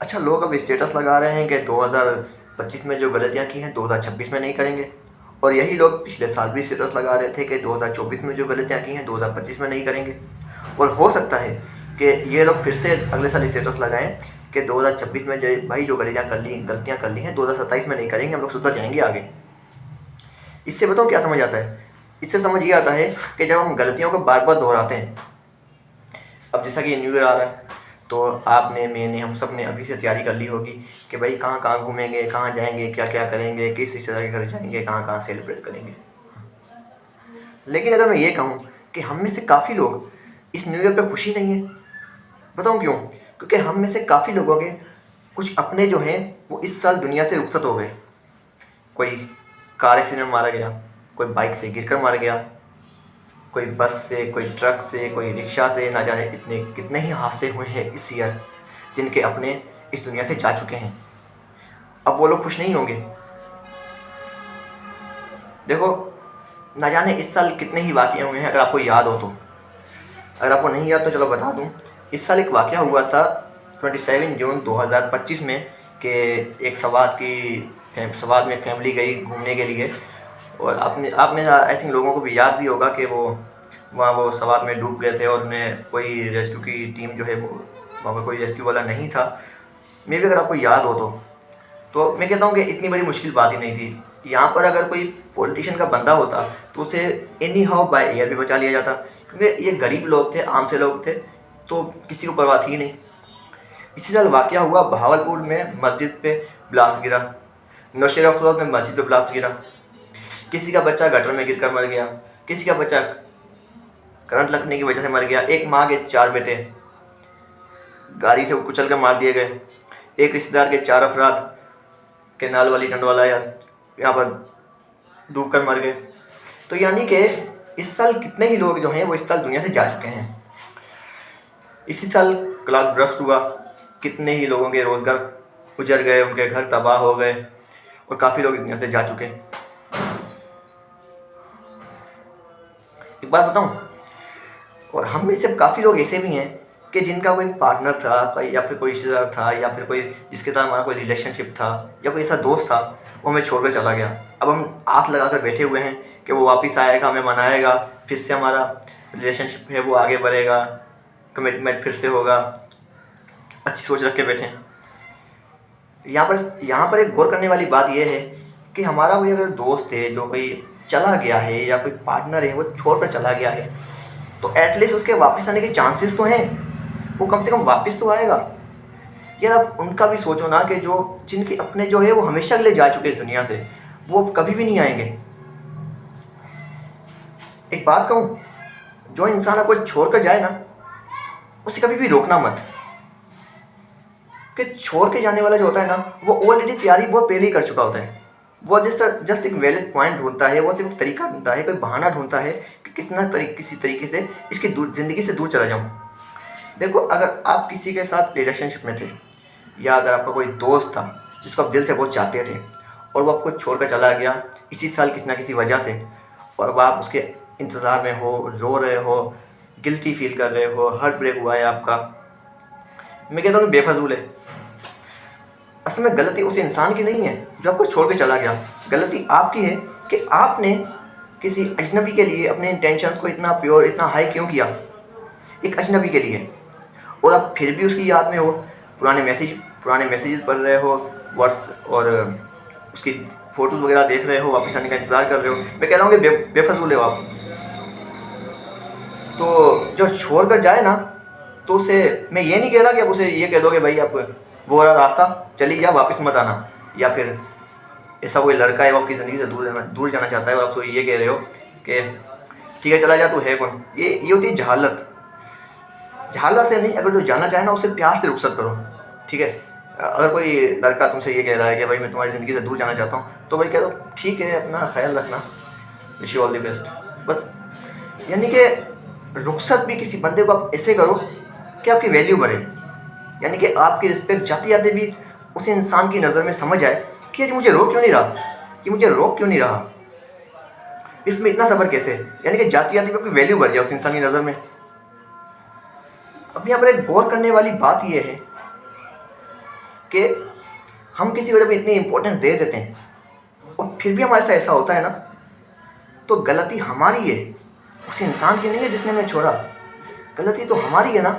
अच्छा, लोग अब स्टेटस लगा रहे हैं कि 2025 में जो गलतियाँ की हैं 2026 में नहीं करेंगे, और यही लोग पिछले साल भी स्टेटस लगा रहे थे कि 2024 में जो गलतियाँ की हैं 2025 में नहीं करेंगे। और हो सकता है कि ये लोग फिर से अगले साल स्टेटस लगाएं कि 2026 में जो भाई जो गलतियाँ कर ली हैं 2027 में नहीं करेंगे, हम लोग सुधर जाएंगे आगे। इससे बताओ क्या समझ आता है? इससे समझ ये आता है कि जब हम गलतियों को बार बार दोहराते हैं, अब जैसा कि न्यू ईयर आ रहा है, तो आपने, मैंने, हम सब ने अभी से तैयारी कर ली होगी कि भाई कहाँ कहाँ घूमेंगे, कहाँ जाएंगे, क्या क्या करेंगे, किस रिश्तेदार के घर जाएंगे, कहाँ कहाँ सेलिब्रेट करेंगे। लेकिन अगर मैं ये कहूँ कि हम में से काफ़ी लोग इस न्यू ईयर पे खुशी नहीं है, बताऊँ क्यों? क्योंकि हम में से काफ़ी लोगों के कुछ अपने जो हैं वो इस साल दुनिया से रुखसत हो गए। कोई कार एक्सीडेंट में मारा गया, कोई बाइक से गिरकर मार गया, कोई बस से, कोई ट्रक से, कोई रिक्शा से, ना जाने इतने कितने ही हादसे हुए हैं इस ईयर, जिनके अपने इस दुनिया से जा चुके हैं। अब वो लोग खुश नहीं होंगे। देखो, ना जाने इस साल कितने ही वाक़ये हुए हैं, अगर आपको याद हो तो। अगर आपको नहीं याद तो चलो बता दूं। इस साल एक वाक़या हुआ था 27 जून 2025 में, कि एक सवाद में फैमिली गई घूमने के लिए, और आपने आई थिंक लोगों को भी याद भी होगा कि वो सवाद में डूब गए थे, और उन्हें कोई रेस्क्यू की टीम जो है वो वहाँ पर कोई रेस्क्यू वाला नहीं था। मे भी अगर आपको याद हो तो मैं कहता हूँ कि इतनी बड़ी मुश्किल बात ही नहीं थी। यहाँ पर अगर कोई पॉलिटिशियन का बंदा होता तो उसे एनी हाउ बाय एयर भी बचा लिया जाता, क्योंकि ये गरीब लोग थे, आम से लोग थे, तो किसी को परवाह थी नहीं। इसी साल वाक़या हुआ बहावलपुर में, मस्जिद पे ब्लास्ट गिरा। नौशेरा अफरोज में मस्जिद पे ब्लास्ट गिरा। किसी का बच्चा गटर में गिरकर मर गया, किसी का बच्चा करंट लगने की वजह से मर गया। एक माँ के 4 बेटे गाड़ी से कुचल कर मार दिए गए। एक रिश्तेदार के 4 अफराद केनाल वाली टंडवाला यहाँ पर डूब कर मर गए। तो यानी कि इस साल कितने ही लोग जो हैं वो इस साल दुनिया से जा चुके हैं। इसी साल क्लाउड बर्स्ट हुआ, कितने ही लोगों के रोज़गार उजड़ गए, उनके घर तबाह हो गए, और काफ़ी लोग इस दुनिया से जा चुके हैं। एक बात बताऊं, और हम में से काफ़ी लोग ऐसे भी हैं कि जिनका कोई पार्टनर था, या फिर कोई रिश्तेदार था, या फिर कोई जिसके साथ हमारा कोई रिलेशनशिप था, या कोई ऐसा दोस्त था, वो हमें छोड़कर चला गया। अब हम आस लगा कर बैठे हुए हैं कि वो वापस आएगा, हमें मनाएगा, फिर से हमारा रिलेशनशिप है वो आगे बढ़ेगा, कमिटमेंट फिर से होगा। अच्छी सोच रख के बैठे हैं। यहाँ पर एक गौर करने वाली बात यह है कि हमारा कोई अगर दोस्त है जो कोई चला गया है, या कोई पार्टनर है वो छोड़कर चला गया है, तो एटलीस्ट उसके वापस आने के चांसेस तो हैं, वो कम से कम वापस तो आएगा। यार आप उनका भी सोचो ना, कि जो जिनके अपने जो है वो हमेशा के लिए जा चुके इस दुनिया से, वो कभी भी नहीं आएंगे। एक बात कहूँ, जो इंसान आपको छोड़ कर जाए ना, उसे कभी भी रोकना मत। कि छोड़ के जाने वाला जो होता है ना, वो ऑलरेडी तैयारी बहुत पहले ही कर चुका होता है। वो जस्ट एक वैलिड पॉइंट ढूंढता है, वो सिर्फ तरीका ढूंढता है, कोई बहाना ढूंढता है कि किसी तरीके से इसकी ज़िंदगी से दूर चला जाऊँ। देखो, अगर आप किसी के साथ रिलेशनशिप में थे, या अगर आपका कोई दोस्त था जिसको आप दिल से बहुत चाहते थे, और वो आपको छोड़कर चला गया इसी साल किसी ना किसी वजह से, और अब आप उसके इंतज़ार में हो, रो रहे हो, गिल्टी फील कर रहे हो, हार्ट ब्रेक हुआ है आपका, मैं कहता हूँ कि बेफजूल है। असल में गलती उस इंसान की नहीं है जो आपको छोड़ के चला गया। गलती आपकी है कि आपने किसी अजनबी के लिए अपने इंटेंशंस को इतना प्योर, इतना हाई क्यों किया, एक अजनबी के लिए। और आप फिर भी उसकी याद में हो, पुराने मैसेजेस पढ़ रहे हो, और उसकी फ़ोटोज़ वगैरह देख रहे हो, वापस आने का इंतज़ार कर रहे हो। मैं कह रहा हूँ कि बेफजूल है आप। तो जो छोड़ कर जाए ना, तो उसे मैं ये नहीं कह रहा कि आप उसे ये कह दो कि भाई आप वो वाला रास्ता चली जा, वापस मत आना। या फिर ऐसा कोई लड़का है वो आपकी ज़िंदगी से दूर जाना चाहता है, और आप उसको ये कह रहे हो कि ठीक है चला जा, तू है कौन। ये होती है जहालत। जहालत से नहीं, अगर जो जाना चाहे ना उससे प्यार से रुखसत करो, ठीक है। अगर कोई लड़का तुमसे ये कह रहा है कि भाई मैं तुम्हारी ज़िंदगी से दूर जाना चाहता हूँ, तो भाई कह दो ठीक है, अपना ख्याल रखना, wish you all the best, बस। यानी कि रुखसत भी किसी बंदे को आप ऐसे करो कि आपकी वैल्यू बढ़े, यानी कि आपकी रिस्पेक्ट जाते जाते भी उस इंसान की नज़र में समझ आए कि ये मुझे रोक क्यों नहीं रहा, ये मुझे रोक क्यों नहीं रहा, इसमें इतना सब्र कैसे। यानी कि जाती जाती भी आपकी वैल्यू बढ़ जाए उस इंसान की नज़र में। अब यहाँ पर एक गौर करने वाली बात यह है कि हम किसी को जब इतनी इम्पोर्टेंस दे देते हैं और फिर भी हमारे साथ ऐसा होता है ना, तो गलती हमारी है, उस इंसान की नहीं है जिसने हमें छोड़ा। गलती तो हमारी है ना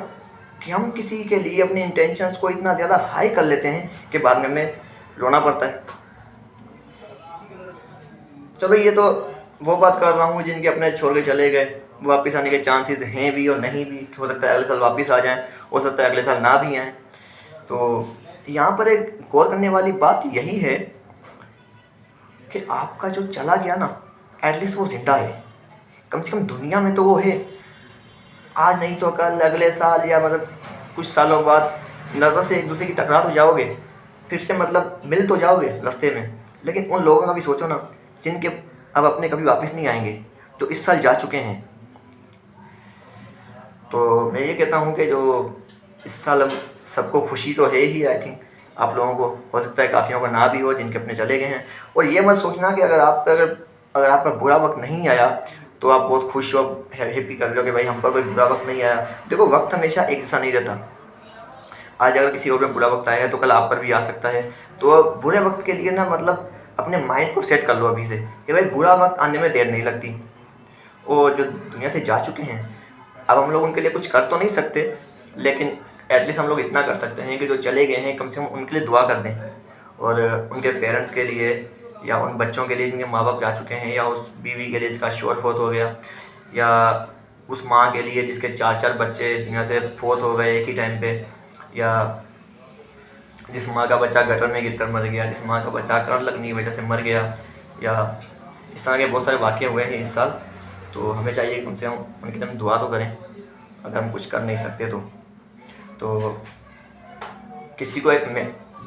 कि हम किसी के लिए अपने इंटेंशंस को इतना ज़्यादा हाई कर लेते हैं कि बाद में हमें रोना पड़ता है। चलो ये तो वो बात कर रहा हूँ जिनके अपने छोड़ के चले गए, वापस आने के चांसेस हैं भी और नहीं भी। हो सकता है अगले साल वापस आ जाएं, हो सकता है अगले साल ना भी आएँ। तो यहाँ पर एक गौर करने वाली बात यही है कि आपका जो चला गया ना, एटलीस्ट वो ज़िंदा है, कम से कम दुनिया में तो वो है। आज नहीं तो कल, अगले साल, या मतलब कुछ सालों बाद नज़र से एक दूसरे की टकरा तो जाओगे, फिर से मतलब मिल तो जाओगे रास्ते में, लेकिन उन लोगों का भी सोचो ना जिनके अब अपने कभी वापस नहीं आएंगे, जो इस साल जा चुके हैं। तो मैं ये कहता हूँ कि जो इस साल अब सबको खुशी तो है ही, आई थिंक आप लोगों को, हो सकता है काफ़ियों को ना भी हो जिनके अपने चले गए हैं। और ये मत सोचना कि अगर आपका बुरा वक्त नहीं आया तो आप बहुत खुश हो, हैप्पी कर रहे हो कि भाई हम पर कोई बुरा वक्त नहीं आया। देखो, वक्त हमेशा एक जैसा नहीं रहता। आज अगर किसी और में बुरा वक्त आया है तो कल आप पर भी आ सकता है। तो बुरे वक्त के लिए ना मतलब अपने माइंड को सेट कर लो अभी से कि भाई बुरा वक्त आने में देर नहीं लगती। और जो दुनिया से जा चुके हैं, अब हम लोग उनके लिए कुछ कर तो नहीं सकते, लेकिन एटलीस्ट हम लोग इतना कर सकते हैं कि जो चले गए हैं कम से कम उनके लिए दुआ कर दें, और उनके पेरेंट्स के लिए, या उन बच्चों के लिए जिनके माँ बाप जा चुके हैं, या उस बीवी के लिए जिसका शोहर फोत हो गया, या उस माँ के लिए जिसके 4-4 बच्चे इस दुनिया से फोत हो गए एक ही टाइम पे, या जिस माँ का बच्चा गटर में गिरकर मर गया, जिस माँ का बच्चा करंट लगने की वजह से मर गया, या इस तरह के बहुत सारे वाक़े हुए हैं इस साल। तो हमें चाहिए कम से कम उनके लिए हम दुआ तो करें, अगर हम कुछ कर नहीं सकते तो किसी को एक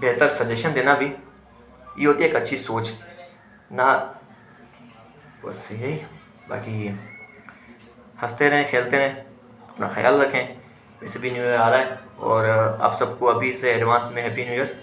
बेहतर सजेशन देना भी ये होती है एक अच्छी सोच ना। बस यही, बाकी हंसते रहें, खेलते रहें, अपना ख्याल रखें। वैसे भी न्यू ईयर आ रहा है, और आप सबको अभी से एडवांस में हैप्पी न्यू ईयर।